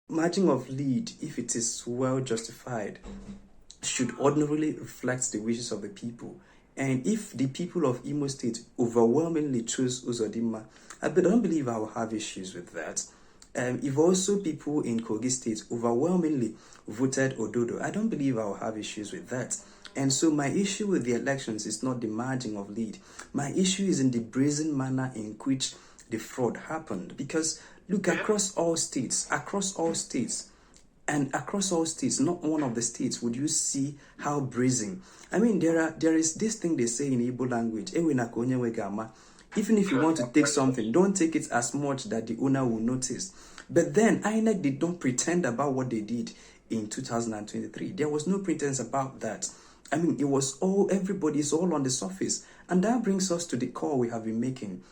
Margin of lead, if it is well justified, should ordinarily reflect the wishes of the people. And if the people of Imo State overwhelmingly choose Uzodinma, I don't believe I will have issues with that. If also people in Kogi State overwhelmingly voted Ododo, I don't believe I will have issues with that. And so my issue with the elections is not the margin of lead. My issue is in the brazen manner in which the fraud happened. Because look, across all states, and across all states, not one of the states would you see how brazen. I mean, there is this thing they say in Igbo language, even if you want to take something, don't take it as much that the owner will notice. But then INEC did not pretend about what they did in 2023. There was no pretense about that. I mean, it was everybody's all on the surface. And that brings us to the call we have been making.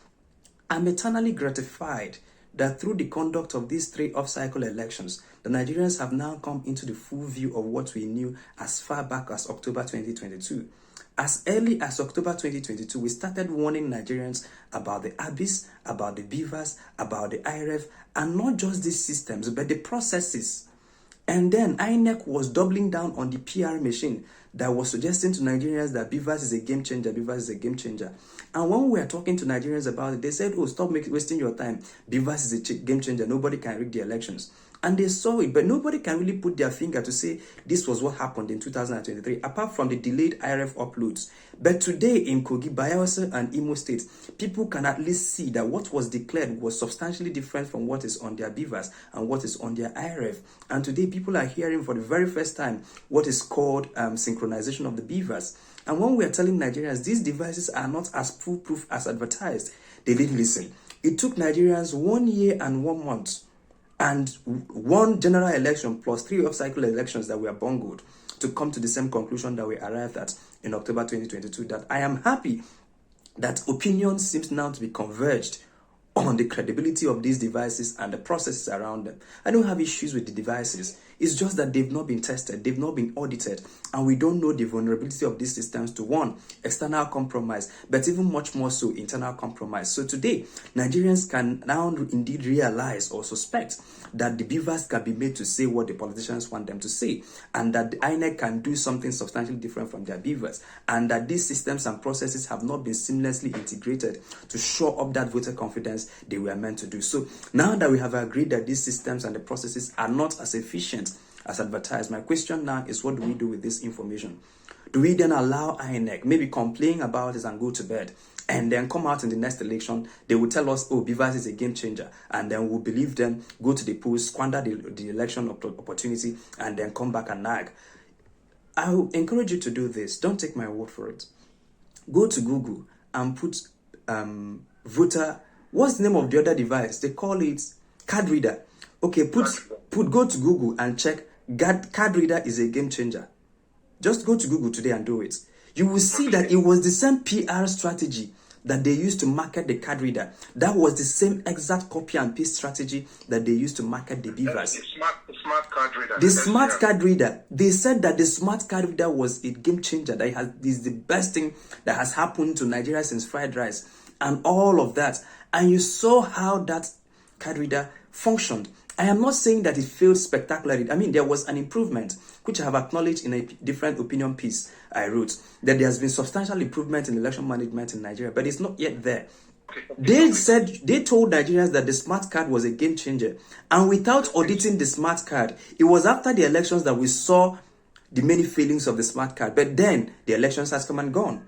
I'm eternally gratified that through the conduct of these 3 off-cycle elections, the Nigerians have now come into the full view of what we knew as far back as October 2022. As early as October 2022, we started warning Nigerians about the abyss, about the beavers, about the IRF, and not just these systems, but the processes. And then INEC was doubling down on the PR machine that was suggesting to Nigerians that beavers is a game changer, beavers is a game changer. And when we were talking to Nigerians about it, they said, oh, stop wasting your time. Beavers is a game changer. Nobody can rig the elections. And they saw it, but nobody can really put their finger to say this was what happened in 2023, apart from the delayed IRF uploads. But today in Kogi, Bayelsa, and Imo State, people can at least see that what was declared was substantially different from what is on their beavers and what is on their IRF. And today, people are hearing for the very first time what is called synchronization of the beavers. And when we are telling Nigerians these devices are not as foolproof as advertised, they didn't listen. It took Nigerians 1 year and 1 month and 1 general election plus 3 off-cycle elections that were bungled to come to the same conclusion that we arrived at in October 2022. That I am happy that opinion seems now to be converged on the credibility of these devices and the processes around them. I don't have issues with the devices. It's just that they've not been tested, they've not been audited, and we don't know the vulnerability of these systems to 1, external compromise, but even much more so, internal compromise. So today, Nigerians can now indeed realize or suspect that the beavers can be made to say what the politicians want them to say, and that the INEC can do something substantially different from their beavers, and that these systems and processes have not been seamlessly integrated to shore up that voter confidence they were meant to do. So now that we have agreed that these systems and the processes are not as efficient as advertised, my question now is, what do we do with this information? Do we then allow INEC maybe complain about it and go to bed, and then come out in the next election, they will tell us, oh, beavers is a game changer, and then we'll believe them, go to the polls, squander the election opportunity, and then come back and nag? I will encourage you to do this. Don't take my word for it. Go to Google and put voter, what's the name of the other device? They call it card reader. Okay, go to Google and check card reader is a game changer. Just go to Google today and do it. You will see that it was the same PR strategy that they used to market the card reader. That was the same exact copy and paste strategy that they used to market the beavers. The smart card reader. The smart card reader. They said that the smart card reader was a game changer. That is the best thing that has happened to Nigeria since fried rice and all of that. And you saw how that card reader functioned. I am not saying that it failed spectacularly. I mean, there was an improvement, which I have acknowledged in a different opinion piece I wrote, that there has been substantial improvement in election management in Nigeria, but it's not yet there. They told Nigerians that the smart card was a game changer, and without auditing the smart card, it was after the elections that we saw the many failings of the smart card. But then the elections has come and gone.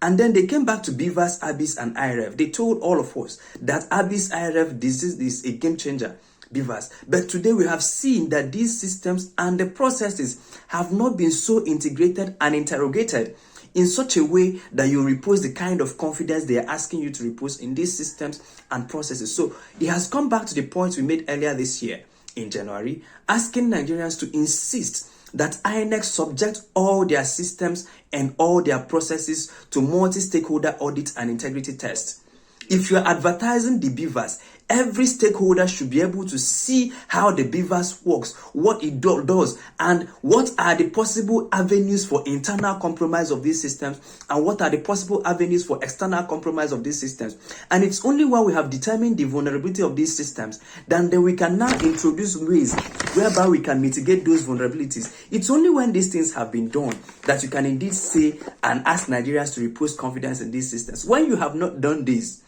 And then they came back to beavers, abyss, and IRF. They told all of us that abyss, IRF, this is a game changer. Beavers. But today we have seen that these systems and the processes have not been so integrated and interrogated in such a way that you repose the kind of confidence they are asking you to repose in these systems and processes. So it has come back to the point we made earlier this year in January, asking Nigerians to insist that INEC subject all their systems and all their processes to multi-stakeholder audit and integrity tests. If you are advertising the beavers, every stakeholder should be able to see how the BVAS works, what it does, and what are the possible avenues for internal compromise of these systems, and what are the possible avenues for external compromise of these systems. And it's only when we have determined the vulnerability of these systems then we can now introduce ways whereby we can mitigate those vulnerabilities. It's only when these things have been done that you can indeed say and ask Nigerians to repose confidence in these systems. When you have not done this,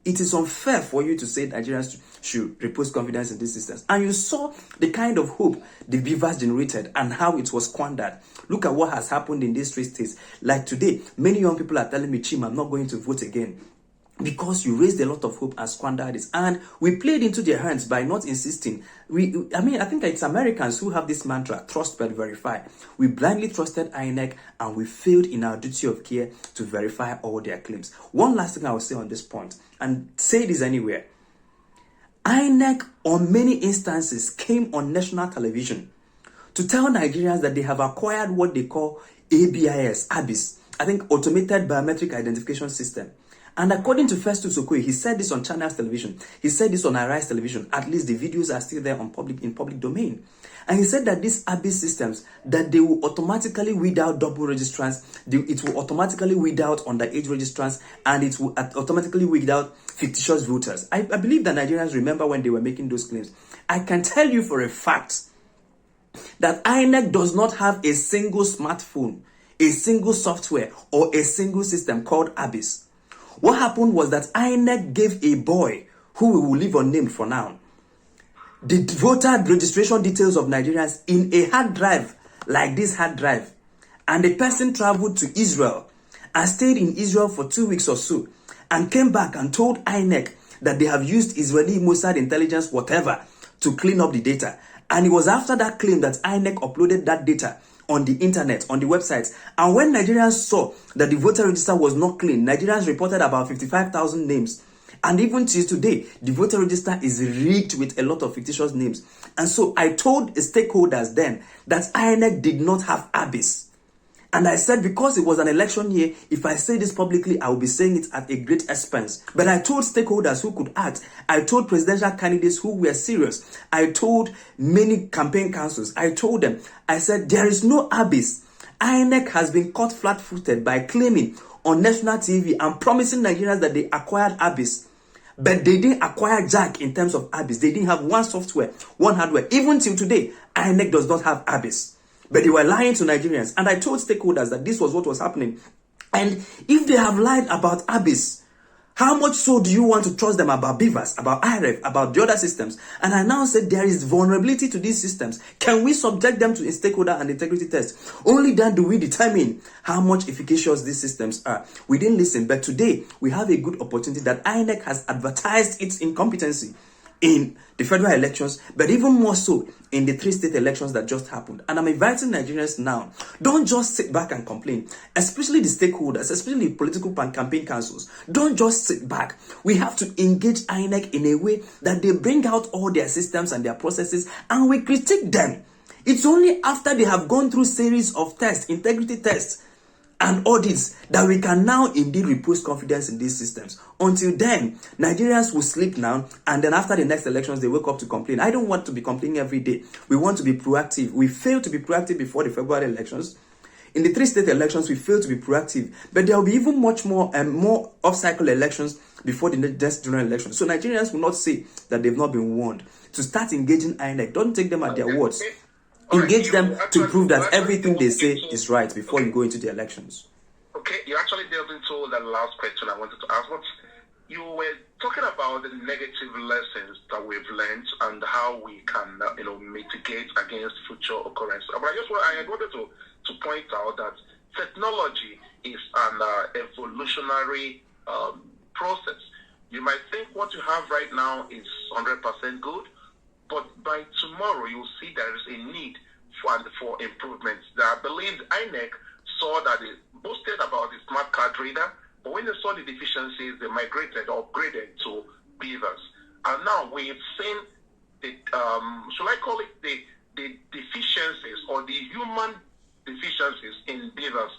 it is unfair for you to say Nigerians should repose confidence in these systems. And you saw the kind of hope the BVAS generated and how it was squandered. Look at what has happened in these three states. Like today, many young people are telling me, Chima, I'm not going to vote again, because you raised a lot of hope and squandered it. And we played into their hands by not insisting. I think it's Americans who have this mantra, trust but verify. We blindly trusted Inec and we failed in our duty of care to verify all their claims. One last thing I will say on this point, and say this anywhere. Inec on many instances came on national television to tell Nigerians that they have acquired what they call ABIS, I think Automated Biometric Identification System. And according to Festus Okoye, he said this on Channels Television. He said this on Arise Television. At least the videos are still there in public domain. And he said that these ABIS systems, that they will automatically weed out double registrants, it will automatically weed out underage registrants, and it will automatically weed out fictitious voters. I believe that Nigerians remember when they were making those claims. I can tell you for a fact that INEC does not have a single smartphone, a single software, or a single system called ABIS. What happened was that INEC gave a boy, who we will leave unnamed for now, the voter registration details of Nigerians in a hard drive, like this hard drive. And the person traveled to Israel and stayed in Israel for 2 weeks or so, and came back and told INEC that they have used Israeli Mossad intelligence, whatever, to clean up the data. And it was after that claim that INEC uploaded that data on the internet, on the websites. And when Nigerians saw that the voter register was not clean, Nigerians reported about 55,000 names. And even till today, the voter register is rigged with a lot of fictitious names. And so I told the stakeholders then that INEC did not have ABIS. And I said, because it was an election year, if I say this publicly, I will be saying it at a great expense. But I told stakeholders who could act. I told presidential candidates who were serious. I told many campaign councils. I told them, I said, there is no ABIS. INEC has been caught flat-footed by claiming on national TV and promising Nigerians that they acquired ABIS. But they didn't acquire jack in terms of ABIS. They didn't have one software, one hardware. Even till today, INEC does not have ABIS. But they were lying to Nigerians. And I told stakeholders that this was what was happening. And if they have lied about ABIS, how much so do you want to trust them about BVAS, about IRF, about the other systems? And I now said there is vulnerability to these systems. Can we subject them to a stakeholder and integrity test? Only then do we determine how much efficacious these systems are. We didn't listen, but today we have a good opportunity that INEC has advertised its incompetency in the federal elections, but even more so in the 3 state elections that just happened. And I'm inviting Nigerians now, don't just sit back and complain, especially the stakeholders, especially the political campaign councils. Don't just sit back. We have to engage INEC in a way that they bring out all their systems and their processes and we critique them. It's only after they have gone through series of tests, integrity tests, and audits that we can now indeed repose confidence in these systems. Until then, Nigerians will sleep now, and then after the next elections, they wake up to complain. I don't want to be complaining every day. We want to be proactive. We failed to be proactive before the February elections. In the 3 state elections, we failed to be proactive. But there will be even much more off-cycle elections before the next general election. So Nigerians will not say that they've not been warned. To start engaging INEC, don't take them at their words. Engage them to prove that everything they say is right before you go into the elections. Okay, you actually delved into the last question I wanted to ask. But you were talking about the negative lessons that we've learned and how we can, mitigate against future occurrences. But I wanted to point out that technology is an evolutionary process. You might think what you have right now is 100% good, but by tomorrow, you'll see there is a need for improvements. I believe INEC saw that it boasted about the smart card reader, but when they saw the deficiencies, they migrated or upgraded to BVAS. And now we've seen the, shall I call it the deficiencies or the human deficiencies in BVAS.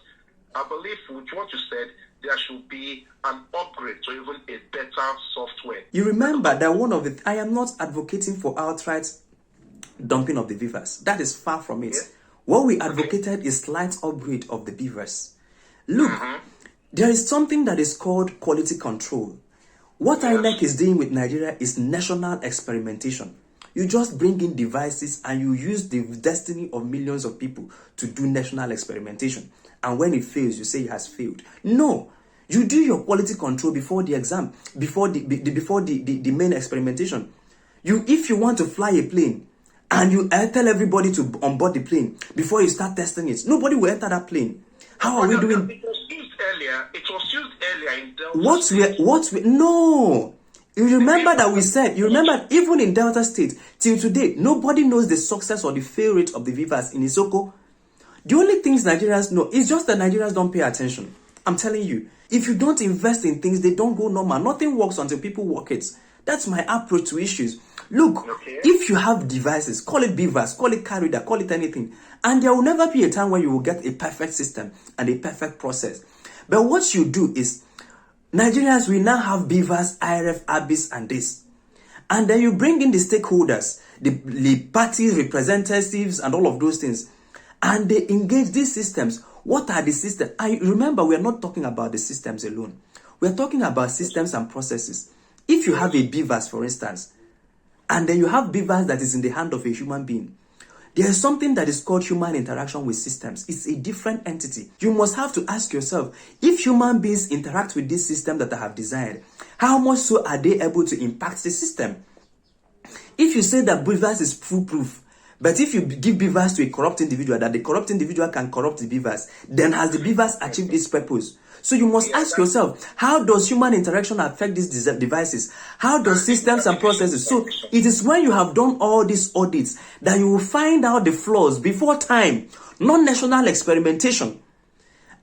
I believe with what you said, there should be an upgrade to even a better software You remember that one of the, I am not advocating for outright dumping of the beavers. That is far from it. What we advocated is slight upgrade of the beavers. Look, there is something that is called quality control. What Inec is doing with Nigeria is national experimentation. You just bring in devices and you use the destiny of millions of people to do national experimentation. And when it fails, you say it has failed. No. You do your quality control before the exam, before the main experimentation. If you want to fly a plane and you tell everybody to onboard the plane before you start testing it, nobody will enter that plane. How are we doing? It was used earlier. It was used earlier in Delta. No. You remember that we said, even in Delta State, till today, nobody knows the success or the fail rate of the beavers in Isoko. The only things Nigerians know is just that Nigerians don't pay attention. I'm telling you, if you don't invest in things, they don't go normal. Nothing works until people work it. That's my approach to issues. Look, if you have devices, call it beavers, call it car reader, call it anything, and there will never be a time when you will get a perfect system and a perfect process. But what you do is, Nigerians will now have beavers, IRF, ABIS, and this. And then you bring in the stakeholders, the party representatives, and all of those things. And they engage these systems. What are the systems? I remember, we are not talking about the systems alone. We are talking about systems and processes. If you have a beavers, for instance, and then you have beavers that is in the hand of a human being, there is something that is called human interaction with systems. It's a different entity. You must have to ask yourself, if human beings interact with this system that I have designed, how much so are they able to impact the system? If you say that beavers is foolproof, but if you give beavers to a corrupt individual, that the corrupt individual can corrupt the beavers, then has the beavers achieved its purpose? So you must ask yourself, how does human interaction affect these devices? How does systems and processes? So it is when you have done all these audits that you will find out the flaws before time, not national experimentation.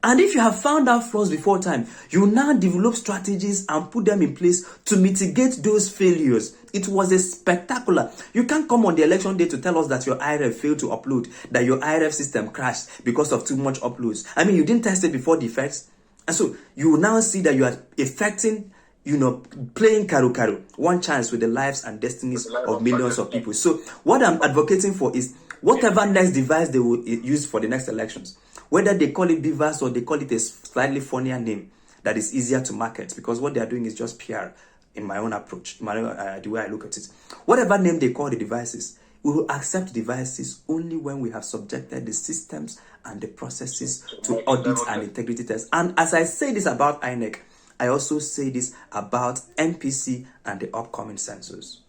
And if you have found out flaws before time, you now develop strategies and put them in place to mitigate those failures. It was a spectacular. You can't come on the election day to tell us that your IRF failed to upload, that your IRF system crashed because of too much uploads. I mean, you didn't test it before the effects. And so you will now see that you are affecting, playing karo, one chance with the lives and destinies of millions of people. So what I'm advocating for is whatever next device they will use for the next elections, whether they call it beavers or they call it a slightly funnier name that is easier to market, because what they are doing is just PR in my own approach, the way I look at it. Whatever name they call the devices, we will accept devices only when we have subjected the systems and the processes to audit and integrity tests. And as I say this about INEC, I also say this about NPC and the upcoming census.